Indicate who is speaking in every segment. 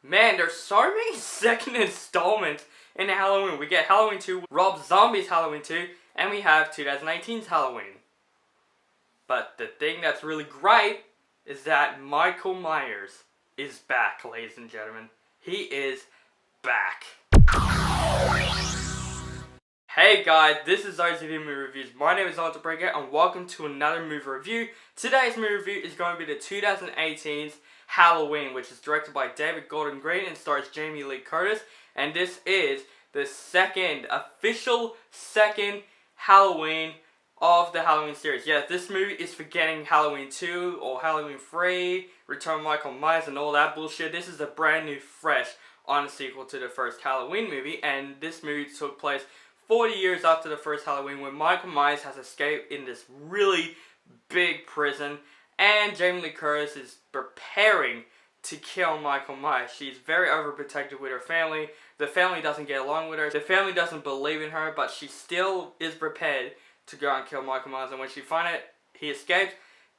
Speaker 1: Man, there's so many second installments in Halloween. We get Halloween 2, Rob Zombie's Halloween 2, and we have 2018's Halloween. But the thing that's really great is that Michael Myers is back, ladies and gentlemen. He is back. Hey guys, this is OZV Movie Reviews. My name is Alter Breaker and welcome to another movie review. Today's movie review is going to be the 2018's Halloween, which is directed by David Gordon Green and stars Jamie Lee Curtis. And this is the official second Halloween of the Halloween series. Yeah, this movie is forgetting Halloween 2 or Halloween 3, Return of Michael Myers and all that bullshit. This is a brand new, fresh, on sequel to the first Halloween movie, and this movie took place 40 years after the first Halloween, when Michael Myers has escaped in this really big prison, and Jamie Lee Curtis is preparing to kill Michael Myers. She's very overprotective with her family. The family doesn't get along with her. The family doesn't believe in her, but she still is prepared to go and kill Michael Myers. And when she finds out he escaped,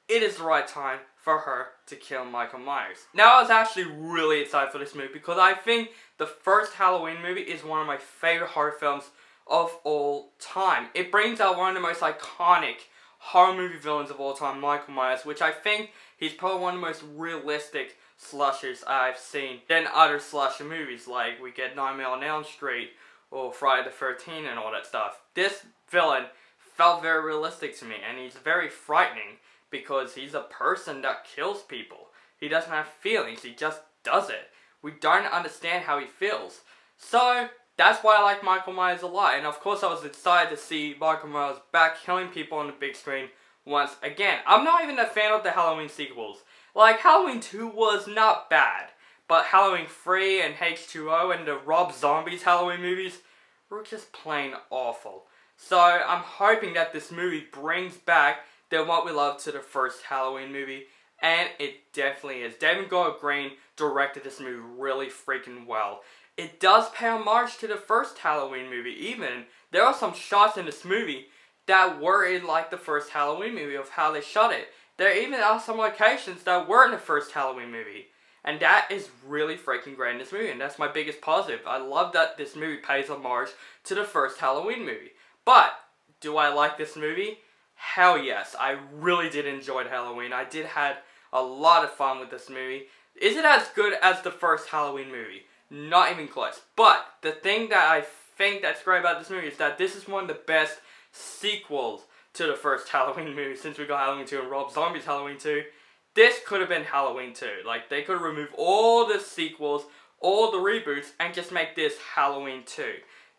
Speaker 1: it is the right time for her to kill Michael Myers. Now, I was actually really excited for this movie because I think the first Halloween movie is one of my favorite horror films of all time. It brings out one of the most iconic horror movie villains of all time, Michael Myers, which I think he's probably one of the most realistic slashers I've seen than other slasher movies, like we get Nightmare on Elm Street or Friday the 13th and all that stuff. This villain felt very realistic to me, and he's very frightening because he's a person that kills people. He doesn't have feelings, he just does it. We don't understand how he feels. So that's why I like Michael Myers a lot, and of course I was excited to see Michael Myers back killing people on the big screen once again. I'm not even a fan of the Halloween sequels. Like, Halloween 2 was not bad, but Halloween 3 and H2O and the Rob Zombie's Halloween movies were just plain awful. So I'm hoping that this movie brings back what we loved to the first Halloween movie, and it definitely is. David Gordon Green directed this movie really freaking well. It does pay homage to the first Halloween movie even. There are some shots in this movie that were in like the first Halloween movie of how they shot it. There even are some locations that were in the first Halloween movie. And that is really freaking great in this movie, and that's my biggest positive. I love that this movie pays homage to the first Halloween movie. But, do I like this movie? Hell yes, I really did enjoy Halloween. I did have a lot of fun with this movie. Is it as good as the first Halloween movie? Not even close. But the thing that I think that's great about this movie is that this is one of the best sequels to the first Halloween movie, since we got Halloween 2 and Rob Zombie's Halloween 2. This could have been Halloween 2. Like, they could have removed all the sequels, all the reboots, and just make this Halloween 2.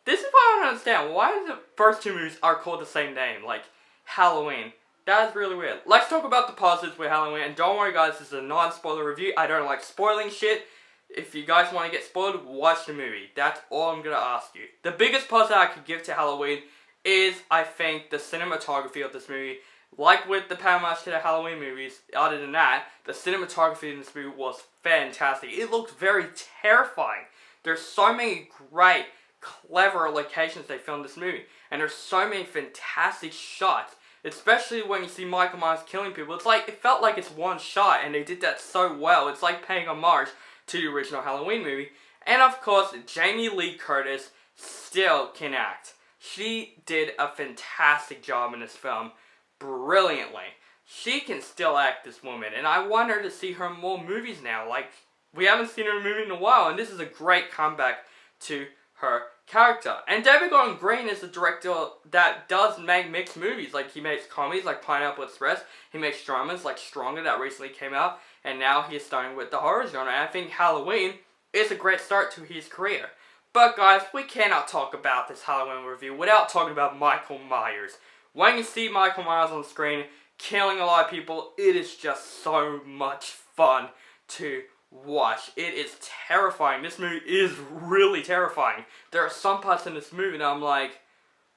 Speaker 1: This is what I don't understand. Why the first two movies are called the same name? Like, Halloween. That is really weird. Let's talk about the positives with Halloween. And don't worry guys, this is a non-spoiler review. I don't like spoiling shit. If you guys want to get spoiled, watch the movie. That's all I'm going to ask you. The biggest positive I could give to Halloween is, I think, the cinematography of this movie. Like with the homage to the Halloween movies, other than that, the cinematography in this movie was fantastic. It looked very terrifying. There's so many great, clever locations they filmed this movie. And there's so many fantastic shots. Especially when you see Michael Myers killing people. It felt like it's one shot, and they did that so well. It's like paying homage to the original Halloween movie. And of course, Jamie Lee Curtis still can act. She did a fantastic job in this film. Brilliantly. She can still act, this woman. And I want her to see her in more movies now. Like, we haven't seen her in a movie in a while. And this is a great comeback to her character. And David Gordon Green is the director that does make mixed movies. Like, he makes comedies like Pineapple Express. He makes dramas like Stronger that recently came out. And now he's starting with the horror genre. And I think Halloween is a great start to his career. But guys, we cannot talk about this Halloween review without talking about Michael Myers. When you see Michael Myers on screen killing a lot of people, it is just so much fun to watch. It is terrifying. This movie is really terrifying. There are some parts in this movie that I'm like,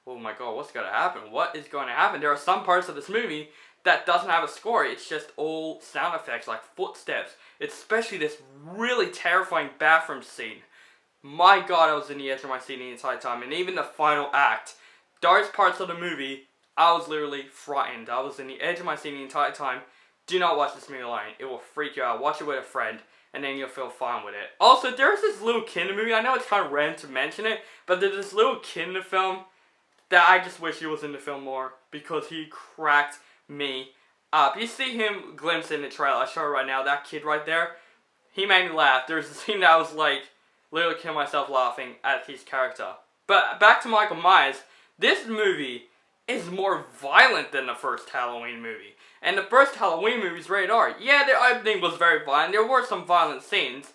Speaker 1: oh my god, what's going to happen? What is going to happen? There are some parts of this movie that doesn't have a score. It's just all sound effects, like footsteps. Especially this really terrifying bathroom scene. My god, I was in the edge of my seat the entire time. And even the final act, those parts of the movie, I was literally frightened. I was in the edge of my seat the entire time. Do not watch this movie alone. It will freak you out. Watch it with a friend. and then you'll feel fine with it. Also, there's this little kid in the movie. I know it's kind of random to mention it, but there's this little kid in the film that I just wish he was in the film more because he cracked me up. You see him glimpse in the trailer. I'll show you right now. That kid right there, he made me laugh. There's a scene that I was like, literally killing myself laughing at his character. But back to Michael Myers, this movie is more violent than the first Halloween movie. And the first Halloween movie is rated R. Yeah, the opening was very violent. There were some violent scenes.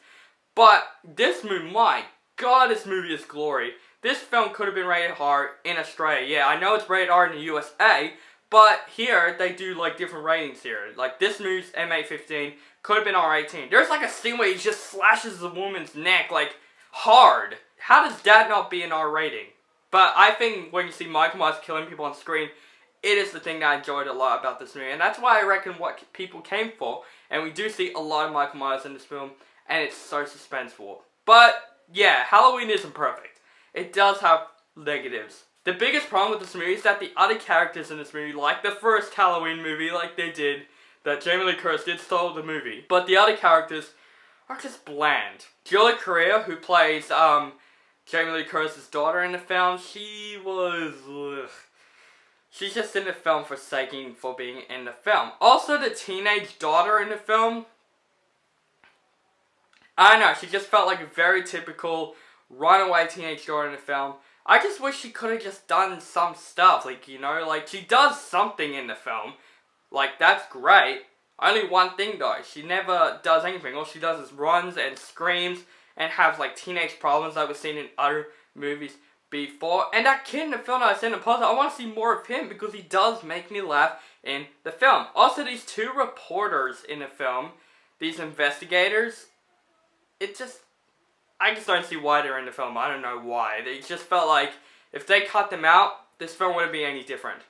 Speaker 1: But this movie, my God, this movie is glory. This film could have been rated R in Australia. Yeah, I know it's rated R in the USA, but here they do like different ratings here. Like this movie's MA15, could have been R18. There's like a scene where he just slashes a woman's neck like hard. How does that not be an R rating? But I think when you see Michael Myers killing people on screen, it is the thing that I enjoyed a lot about this movie. And that's why I reckon what people came for. And we do see a lot of Michael Myers in this film, and it's so suspenseful. But yeah, Halloween isn't perfect. It does have negatives. The biggest problem with this movie is that the other characters in this movie, like the first Halloween movie, like they did, that Jamie Lee Curtis did stole the movie, but the other characters are just bland. Julia Correa, who plays Jamie Lee Curtis' daughter in the film, she was... ugh. She's just in the film for being in the film. Also, the teenage daughter in the film, I don't know, she just felt like a very typical runaway teenage daughter in the film. I just wish she could have just done some stuff, like, you know, like, she does something in the film. Like, that's great. Only one thing, though, she never does anything. All she does is runs and screams and has, like, teenage problems that we've seen in other movies before. And that kid in the film that I said in the poster, I want to see more of him because he does make me laugh in the film. Also, these two reporters in the film, these investigators, I just don't see why they're in the film. I don't know why. They just felt like if they cut them out, this film wouldn't be any different.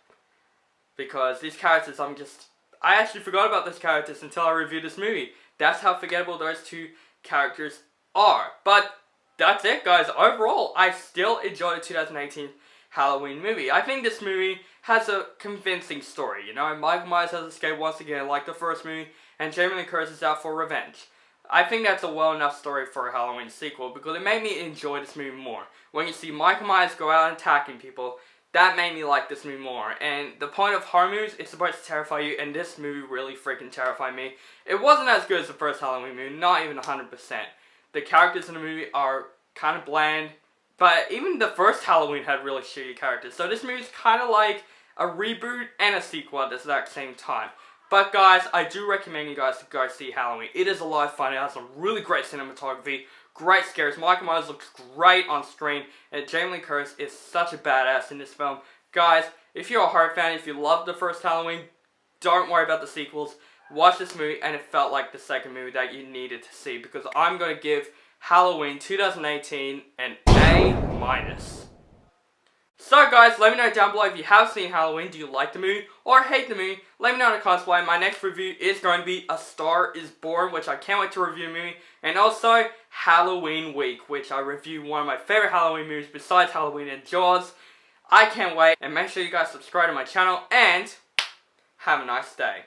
Speaker 1: Because these characters, I actually forgot about these characters until I reviewed this movie. That's how forgettable those two characters are. But that's it, guys. Overall, I still enjoyed the 2018 Halloween movie. I think this movie has a convincing story. You know, Michael Myers has escaped once again, like the first movie, and Jamie Lee Curtis is out for revenge. I think that's a well enough story for a Halloween sequel because it made me enjoy this movie more. When you see Michael Myers go out attacking people, that made me like this movie more. And the point of horror movies is supposed to terrify you, and this movie really freaking terrified me. It wasn't as good as the first Halloween movie, not even 100%. The characters in the movie are kind of bland, but even the first Halloween had really shitty characters. So this movie is kind of like a reboot and a sequel at the exact same time. But guys, I do recommend you guys to go see Halloween. It is a lot of fun. It has some really great cinematography, great scares. Michael Myers looks great on screen, and Jamie Lee Curtis is such a badass in this film. Guys, if you're a horror fan, if you love the first Halloween, don't worry about the sequels. Watch this movie, and it felt like the second movie that you needed to see, because I'm going to give Halloween 2018 an A-. So guys, let me know down below if you have seen Halloween, do you like the movie or hate the movie? Let me know in the comments below. My next review is going to be A Star Is Born, which I can't wait to review the movie, and also Halloween Week, which I review one of my favorite Halloween movies besides Halloween and Jaws. I can't wait, and make sure you guys subscribe to my channel, and have a nice day.